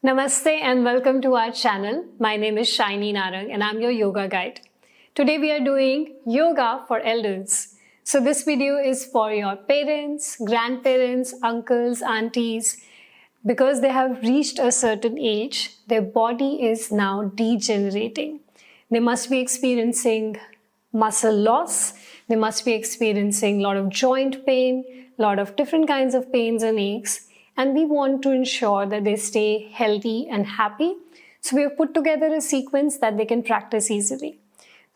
Namaste and welcome to our channel. My name is Shaini Narang and I'm your yoga guide. Today we are doing yoga for elders. So this video is for your parents, grandparents, uncles, aunties. Because they have reached a certain age, their body is now degenerating. They must be experiencing muscle loss. They must be experiencing a lot of joint pain, a lot of different kinds of pains and aches. And we want to ensure that they stay healthy and happy. So we have put together a sequence that they can practice easily.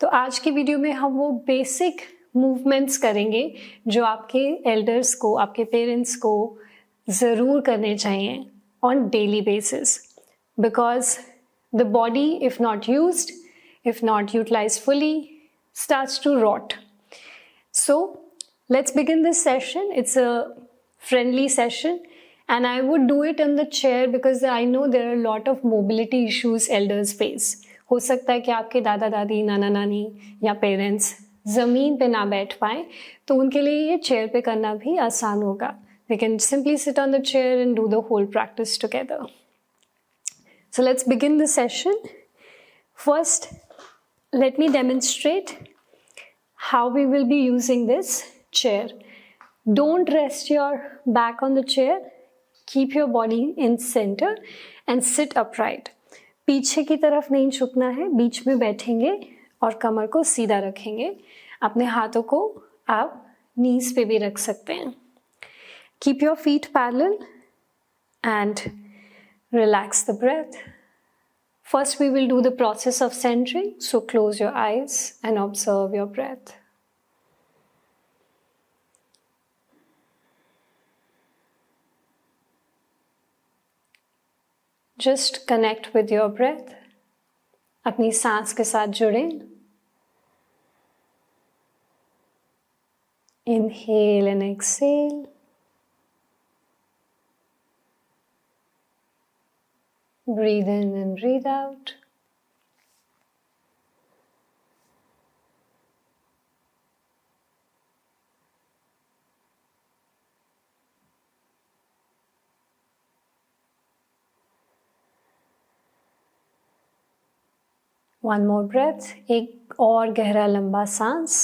तो आज की video में हम वो basic movements करेंगे जो आपके elders को, आपके पेरेंट्स को ज़रूर करने चाहिए on daily basis. Because the body if not used, if not utilised fully, starts to rot. So let's begin this session. It's a friendly session. And I would do it on the chair because I know there are a lot of mobility issues elders face. हो सकता है कि आपके दादा दादी, नाना नानी या parents ज़मीन पे ना बैठ पाएँ, तो उनके लिए ये चेयर पे करना भी आसान होगा. They can simply sit on the chair and do the whole practice together. So let's begin the session. First, let me demonstrate how we will be using this chair. Don't rest your back on the chair. Keep your body in center and sit upright. पीछे की तरफ नहीं झुकना है, बीच में बैठेंगे और कमर को सीधा रखेंगे. अपने हाथों को आप नीज पे भी रख सकते हैं. Keep your feet parallel and relax the breath. First we will do the process of centering, so close your eyes and observe your breath. Just connect with your breath. अपनी सांस के साथ जुड़ें. Inhale and exhale. Breathe in and breathe out. One more breath. एक और गहरा लंबा सांस.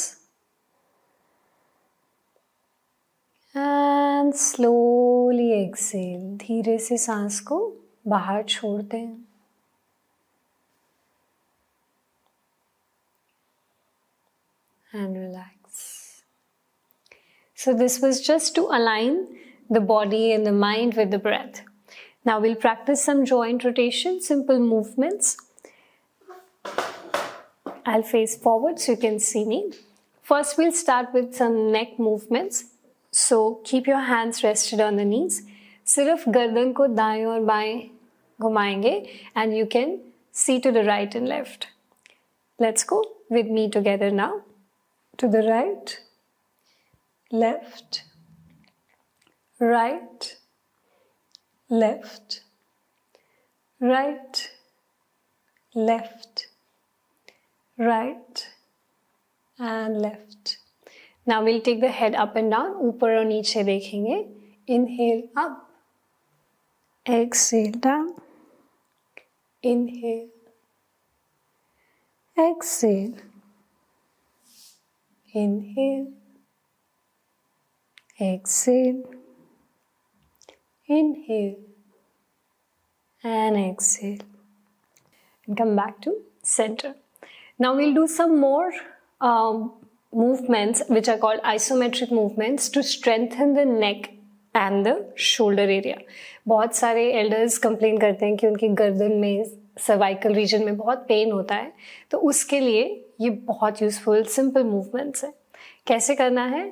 And slowly exhale. धीरे से सांस को बाहर छोड़ दें. And relax. So this was just to align the body and the mind with the breath. Now we'll practice some joint rotation, simple movements. I'll face forward so you can see me. First we'll start with some neck movements. So keep your hands rested on the knees. सिर्फ गर्दन को दाएं और बाएं घुमाएंगे and you can see to the right and left. Let's go with me together now. To the right, left, right, left, right, left, right and left. Now we'll take the head up and down. ऊपर और नीचे देखेंगे. Inhale up. Exhale down. Inhale. Exhale. Inhale. Exhale. Inhale. And exhale. And come back to center. Now we'll do some more movements which are called isometric movements to strengthen the neck and the shoulder area. बहुत सारे elders complain करते हैं कि उनकी गर्दन में cervical region में बहुत पेन होता है, तो उसके लिए ये बहुत useful simple movements है. कैसे करना है?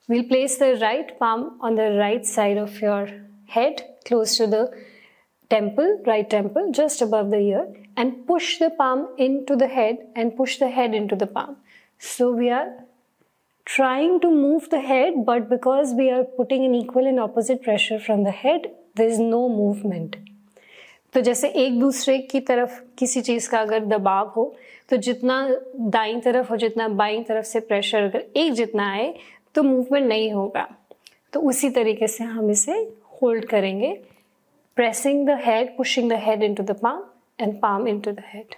We'll place the right palm on the right side of your head, close to the temple, right temple, just above the ear, and push the palm into the head and push the head into the palm. So we are trying to move the head, but because we are putting an equal and opposite pressure from the head, there is no movement. तो जैसे एक दूसरे की तरफ किसी चीज़ का अगर दबाव हो, तो जितना दाईं तरफ और जितना बाईं तरफ से प्रेशर अगर एक जितना आए, तो मूवमेंट नहीं होगा. तो उसी तरीके से हम इसे होल्ड करेंगे pressing the head, pushing the head into the palm and palm into the head.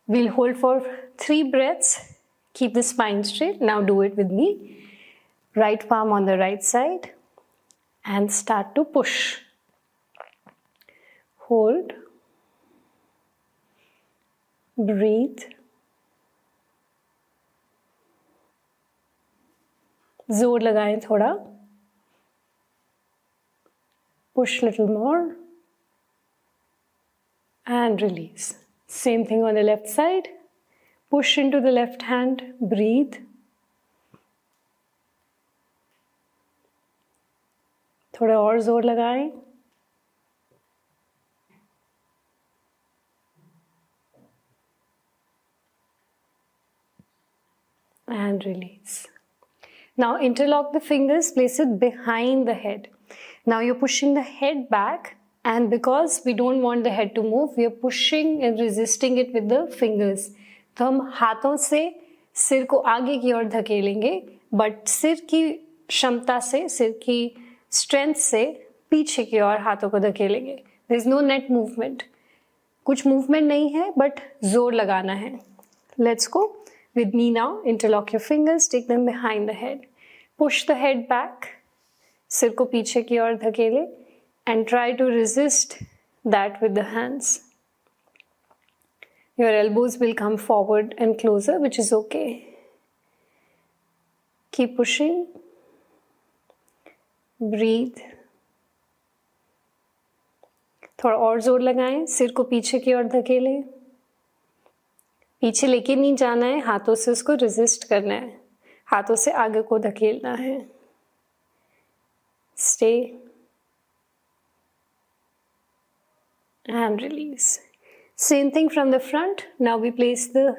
We'll hold for 3 breaths. Keep the spine straight. Now do it with me. Right palm on the right side and start to push. Hold. Breathe. जोर लगाएं थोड़ा. Push little more. And release. Same thing on the left side. Push into the left hand. Breathe. थोड़ा और जोर लगाएं. And release. Now interlock the fingers, place it behind the head. Now you're pushing the head back, and because we don't want the head to move, we are pushing and resisting it with the fingers. तो हम हाथों से सिर को आगे की ओर धकेलेंगे, but सिर की क्षमता से, सिर की स्ट्रेंथ से पीछे की ओर हाथों को धकेलेंगे. There is no net movement. कुछ मूवमेंट नहीं है, बट जोर लगाना है. Let's go. With me now, interlock your fingers, take them behind the head. Push the head back, सिर को पीछे की ओर धकेले, and try to resist that with the hands. Your elbows will come forward and closer, which is okay. Keep pushing. Breathe. थोड़ा और जोर लगाएं, सिर को पीछे की ओर धकेलें. पीछे लेके नहीं जाना है, हाथों से उसको रेजिस्ट करना है, हाथों से आगे को धकेलना है. Stay and release. Same thing from the front. Now we place the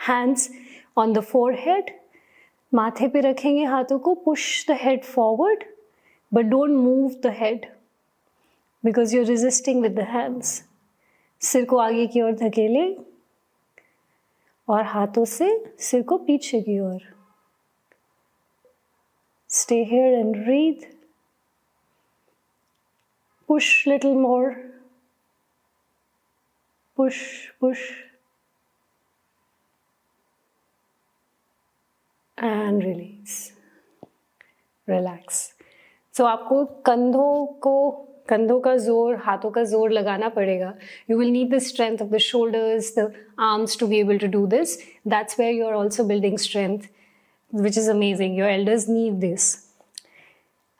hands on the forehead. माथे पे रखेंगे हाथों को. Push the head forward, but don't move the head because you're resisting with the hands. सिर को आगे की ओर धकेलें और हाथों से सिर को पीछे की ओर. Stay here and breathe. Push little more. Push, push. And release. Relax. So आपको कंधों का जोर, हाथों का जोर लगाना पड़ेगा. You will need the strength of the shoulders, the arms to be able to do this. That's where you're also building strength, which is amazing. Your elders need this.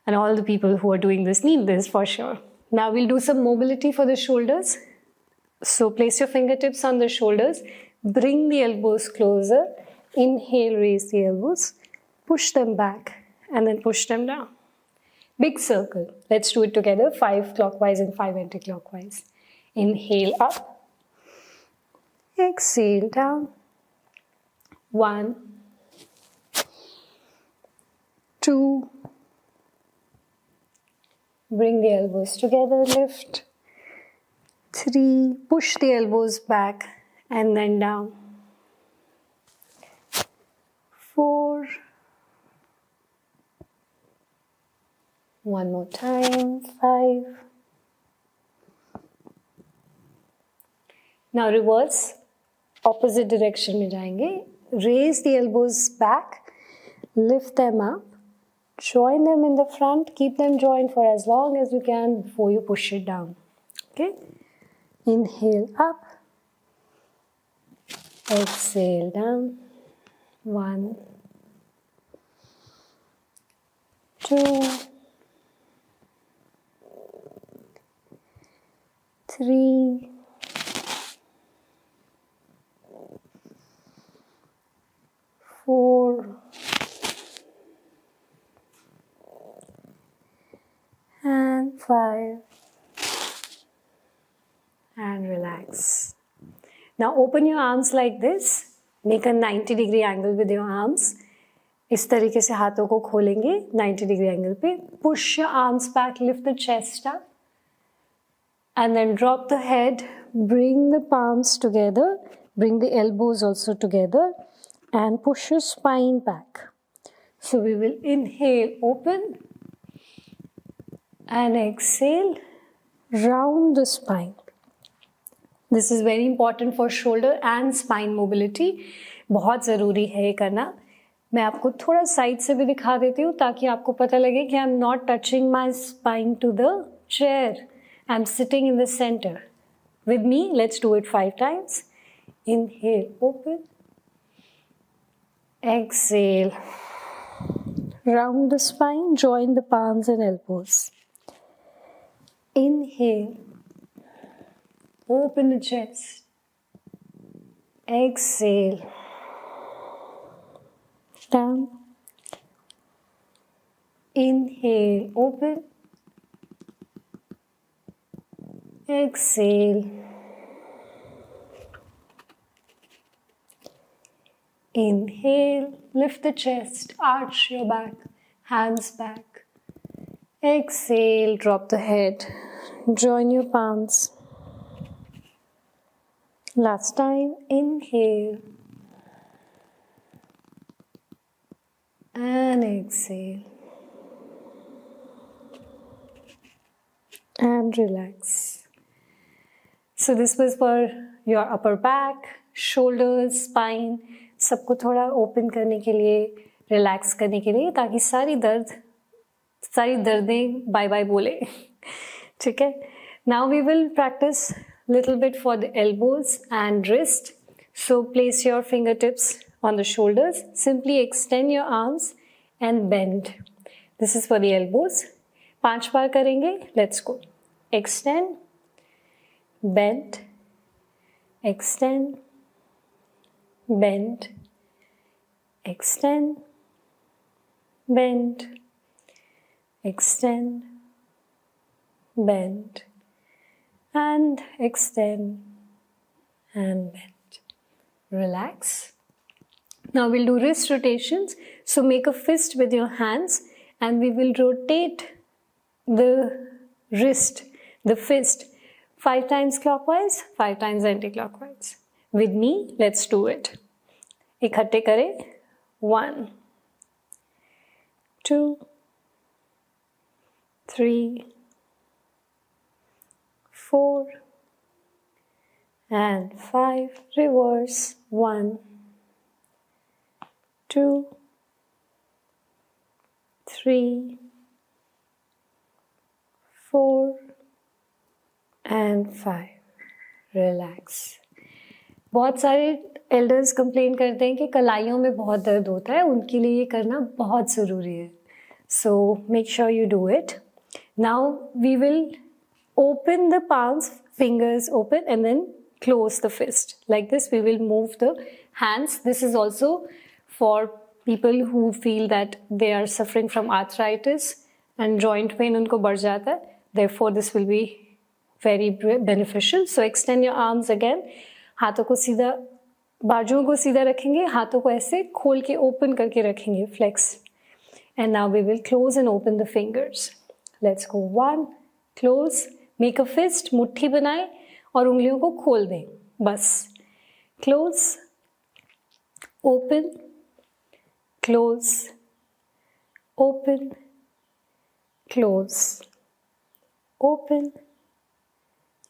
And all the people who are doing this need this for sure. Now we'll do some mobility for the shoulders. So place your fingertips on the shoulders. Bring the elbows closer. Inhale, raise the elbows. Push them back and then push them down. Big circle. Let's do it together. 5 clockwise and 5 anti-clockwise. Inhale up. Exhale down. 1, 2. Bring the elbows together. Lift. 3. Push the elbows back and then down. 4. One more time. 5. Now reverse. Opposite direction में जाएंगे. Raise the elbows back. Lift them up. Join them in the front. Keep them joined for as long as you can before you push it down. Okay? Inhale up. Exhale down. 1, 2, 3, 4, and 5, and relax. Now open your arms like this. Make a 90-degree angle with your arms. इस तरीके से हाथों को खोलेंगे 90-degree angle पे. Push your arms back, lift the chest up. And then drop the head, bring the palms together, bring the elbows also together, and push your spine back. So we will inhale, open, and exhale, round the spine. This is very important for shoulder and spine mobility. बहुत ज़रूरी है ये करना. मैं आपको थोड़ा side से भी दिखा देती हूँ ताकि आपको पता लगे कि I am not touching my spine to the chair. I am sitting in the centre. With me, let's do it 5 times. Inhale, open. Exhale. Round the spine, join the palms and elbows. Inhale. Open the chest. Exhale. Down. Inhale, open. Exhale. Inhale, lift the chest, arch your back, hands back. Exhale, drop the head, join your palms. Last time, inhale. And exhale. And relax. So this was for your upper back, shoulders, spine, सबको थोड़ा open करने के लिए, relax करने के लिए, ताकि सारी दर्दें बाय बाय बोले. ठीक है. Now we will practice little bit for the elbows and wrist. So place your fingertips on the shoulders. Simply extend your arms and bend. This is for the elbows. 5 बार करेंगे. Let's go. Extend, bend, extend, bend, extend, bend, extend, bend, and extend and bend. Relax. Now we'll do wrist rotations. So make a fist with your hands and we will rotate the wrist, the fist, 5 times clockwise, 5 times anti-clockwise. With me, let's do it. इकट्ठे करें. 1, 2, 3, 4, and 5. Reverse. 1, 2, 3, 4, and 5. Relax. बहुत सारे elders complain करते हैं कि कलाइयों में बहुत दर्द होता है. उनके लिए ये करना बहुत ज़रूरी है. So make sure you do it. Now we will open the palms, fingers open, and then close the fist. Like this, we will move the hands. This is also for people who feel that they are suffering from arthritis and joint pain उनको बढ़ जाता है. Therefore, this will be very beneficial. So extend your arms again. हाथों को सीधा, बाजुओं को सीधा रखेंगे, हाथों को ऐसे खोल के ओपन करके रखेंगे, flex. And now we will close and open the fingers. Let's go. 1, close, make a fist, मुट्ठी बनाएं और उंगलियों को खोल दें. बस. Close, open, close, open, close, open,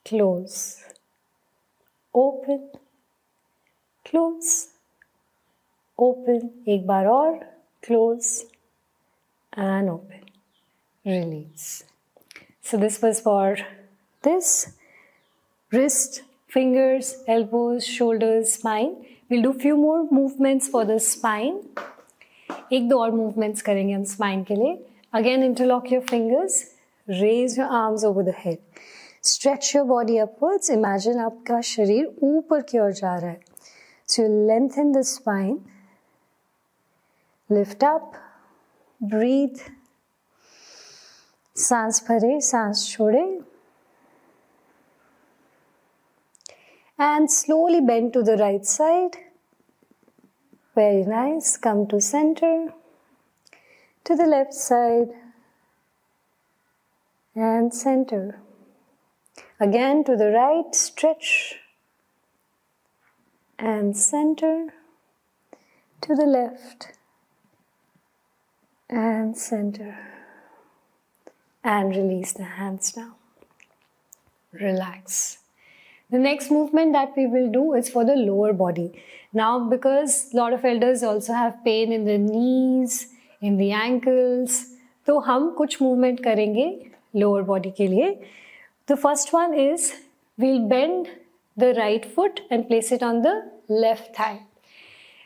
close, open, close, open. एक बार और. Close and open. Release. So this was for this. Wrist, fingers, elbows, shoulders, spine. We'll do few more movements for the spine. एक दो और movements करेंगे हम spine के लिए. Again, interlock your fingers. Raise your arms over the head. Stretch your body upwards. Imagine आपका शरीर ऊपर की ओर जा रहा है. So you lengthen the spine. Lift up. Breathe. सांस भरे, सांस छोड़े. And slowly bend to the right side. Very nice. Come to center. To the left side. And center. Again to the right, stretch. And center. To the left. And center. And release the hands now. relax. The next movement that we will do is for the lower body. Now, because a lot of elders also have pain in the knees, in the ankles, तो हम कुछ movement करेंगे lower body के लिए. The first one is we'll bend the right foot and place it on the left thigh.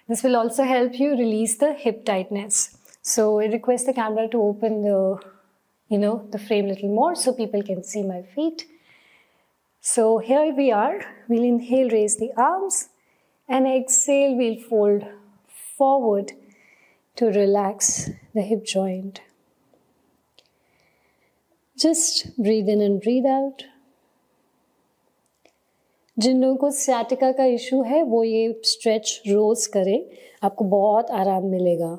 This will also help you release the hip tightness. So I request the camera to open the frame a little more so people can see my feet. So here we are. We'll inhale, raise the arms, and exhale, we'll fold forward to relax the hip joint. Just breathe in and breathe out. जिन लोगों को sciatica का issue है वो ये stretch रोज करें, आपको बहुत आराम मिलेगा.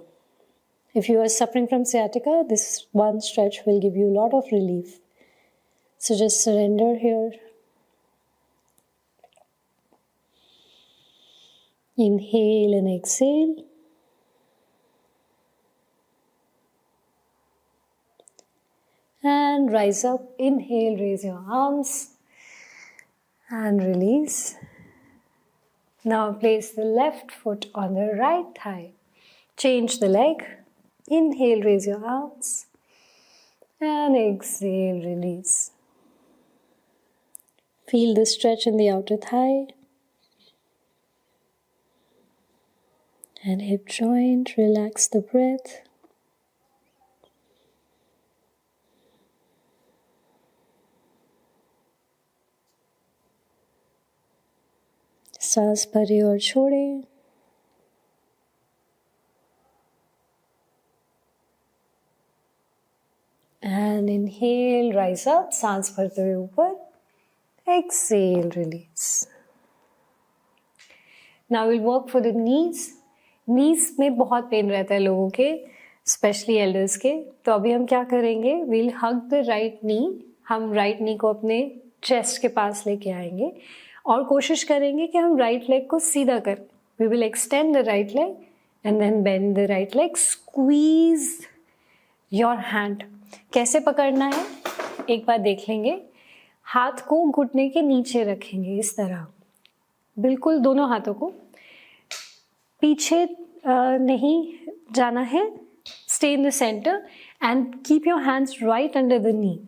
If you are suffering from sciatica, this one stretch will give you a lot of relief. So just surrender here. Inhale and exhale. And rise up. Inhale, raise your arms. And release. Now place the left foot on the right thigh. Change the leg. Inhale, raise your arms. And exhale, release. Feel the stretch in the outer thigh. And hip joint, relax the breath. सांस भरे और छोड़े. And inhale, rise up, सांस भरते हुए ऊपर. Exhale, release. Now we'll work for the knees. Knees में बहुत पेन रहता है लोगों के, especially elders के. तो अभी हम क्या करेंगे? We'll hug the right knee. हम right knee को अपने chest के पास लेके आएंगे और कोशिश करेंगे कि हम right leg को सीधा करें. We will extend the right leg and then bend the right leg. Squeeze your hand. कैसे पकड़ना है एक बार देख लेंगे. हाथ को घुटने के नीचे रखेंगे इस तरह, बिल्कुल दोनों हाथों को. पीछे नहीं जाना है. Stay in the center and keep your hands right under the knee.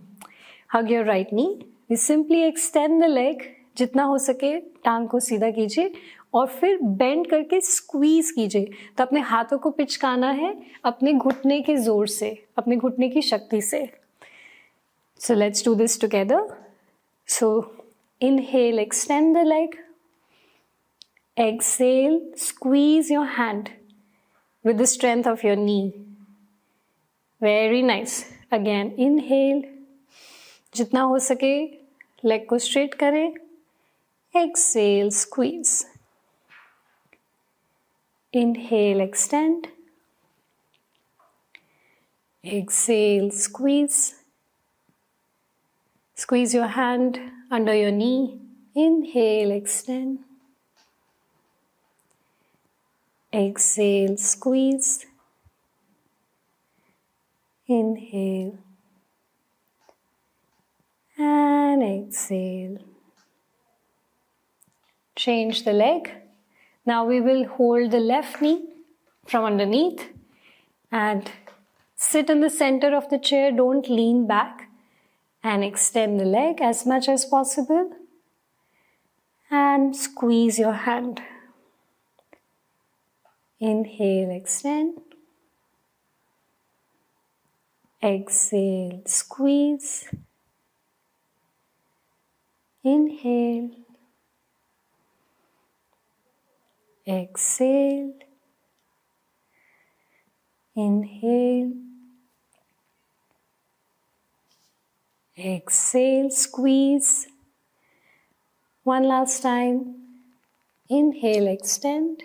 Hug your right knee. We simply extend the leg. जितना हो सके टांग को सीधा कीजिए और फिर बेंड करके स्क्वीज कीजिए. तो अपने हाथों को पिचकाना है अपने घुटने के जोर से, अपने घुटने की शक्ति से. So let's do this together. So inhale, extend the leg. Exhale, squeeze your hand with the strength of your knee. Very nice. Again, inhale. जितना हो सके लेग को स्ट्रेट करें. Exhale, squeeze. Inhale, extend. Exhale, squeeze. Squeeze your hand under your knee. Inhale, extend. Exhale, squeeze. Inhale. And exhale. Change the leg. Now we will hold the left knee from underneath and sit in the center of the chair. Don't lean back and extend the leg as much as possible and squeeze your hand. Inhale, extend. Exhale, squeeze. Inhale. Exhale. Inhale. Exhale, squeeze. One last time. Inhale, extend.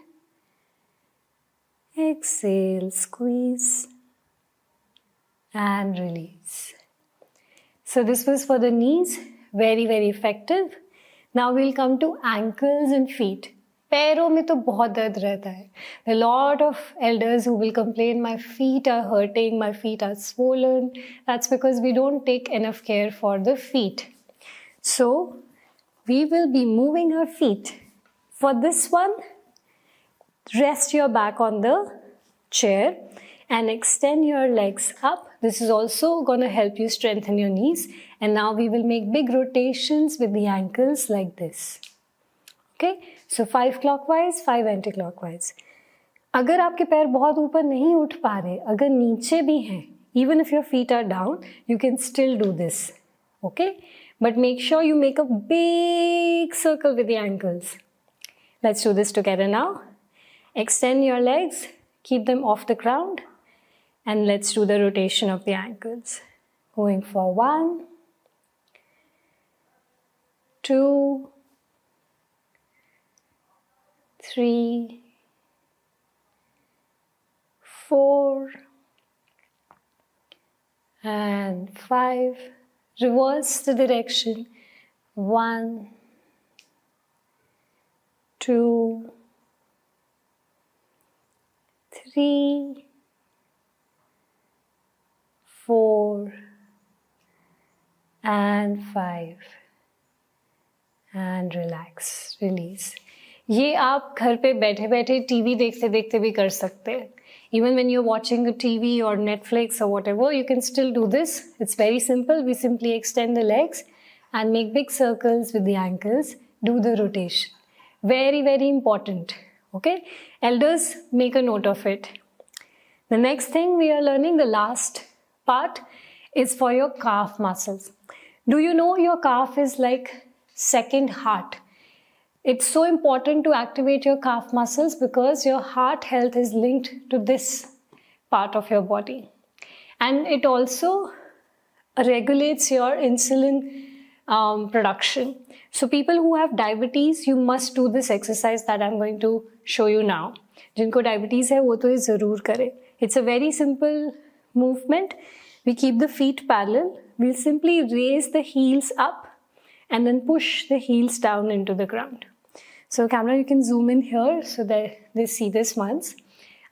Exhale, squeeze. And release. So this was for the knees. Very, very effective. Now we'll come to ankles and feet. पैरों में तो बहुत दर्द रहता है. A lot of elders who will complain, my feet are hurting, my feet are swollen. That's because we don't take enough care for the feet. So we will be moving our feet. For this one, rest your back on the chair and extend your legs up. This is also going to help you strengthen your knees. And now we will make big rotations with the ankles like this. Okay, so 5 clockwise, 5 anti-clockwise. अगर आपके पैर बहुत ऊपर नहीं उठ पा रहे, अगर नीचे भी हैं, even if your feet are down, you can still do this. Okay, but make sure you make a big circle with the ankles. Let's do this together now. Extend your legs, keep them off the ground, and let's do the rotation of the ankles. Going for 1, 2, 3, 4, and 5. Reverse the direction. 1, 2, 3, 4, and 5. And relax, release. ये आप घर पे बैठे बैठे TV देखते देखते भी कर सकते हैं. Even when you're watching a TV or Netflix or whatever, you can still do this. It's very simple. We simply extend the legs and make big circles with the ankles. Do the rotation. Very, very important. Okay? Elders, make a note of it. The next thing we are learning, the last part, is for your calf muscles. Do you know your calf is like second heart? It's so important to activate your calf muscles because your heart health is linked to this part of your body. And it also regulates your insulin production. So people who have diabetes, you must do this exercise that I'm going to show you now. जिनको diabetes है वो तो ये ज़रूर करें. It's a very simple movement. We keep the feet parallel. We'll simply raise the heels up and then push the heels down into the ground. So camera, you can zoom in here so that they see this once.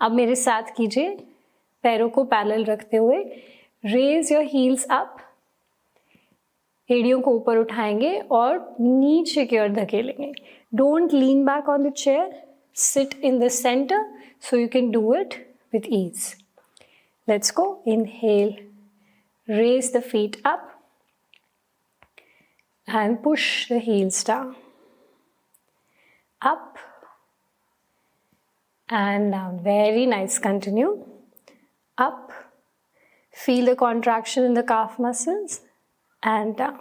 अब मेरे साथ कीजिए, पैरों को parallel रखते हुए raise your heels up, एड़ियों को ऊपर उठाएंगे और नीचे की ओर धकेलेंगे. Don't lean back on the chair, sit in the center so you can do it with ease. Let's go. Inhale, raise the feet up and push the heels down. Up and down. Very nice. Continue. Up. Feel the contraction in the calf muscles and down.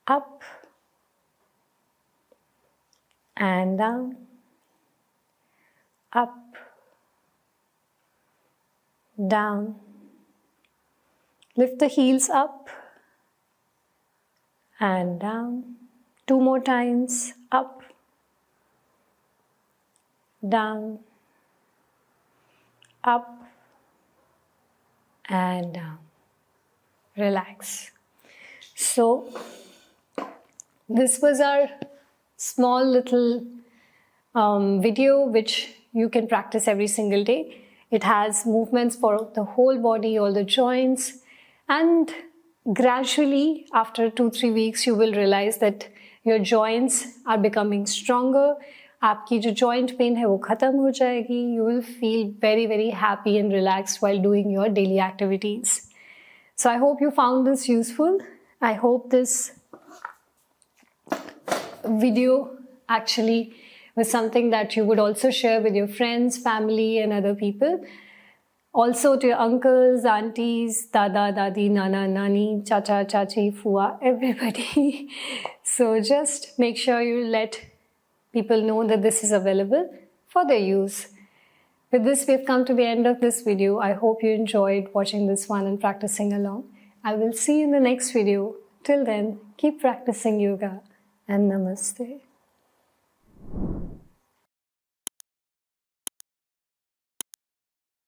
Up and down. Up, down. Lift the heels up and down. 2 more times. Up, down, up, and down. Relax. So, this was our small little video which you can practice every single day. It has movements for the whole body, all the joints, and gradually after 2-3 weeks you will realize that your joints are becoming stronger. आपकी जो joint pain है वो खत्म हो जाएगी. You will feel very, very happy and relaxed while doing your daily activities. So I hope you found this useful. I hope this video actually was something that you would also share with your friends, family, and other people. Also to your uncles, aunties, dada, dadi, nana, nani, chacha, chachi, fua, everybody. So just make sure you let people know that this is available for their use. With this, we've come to the end of this video. I hope you enjoyed watching this one and practicing along. I will see you in the next video. Till then, keep practicing yoga and namaste.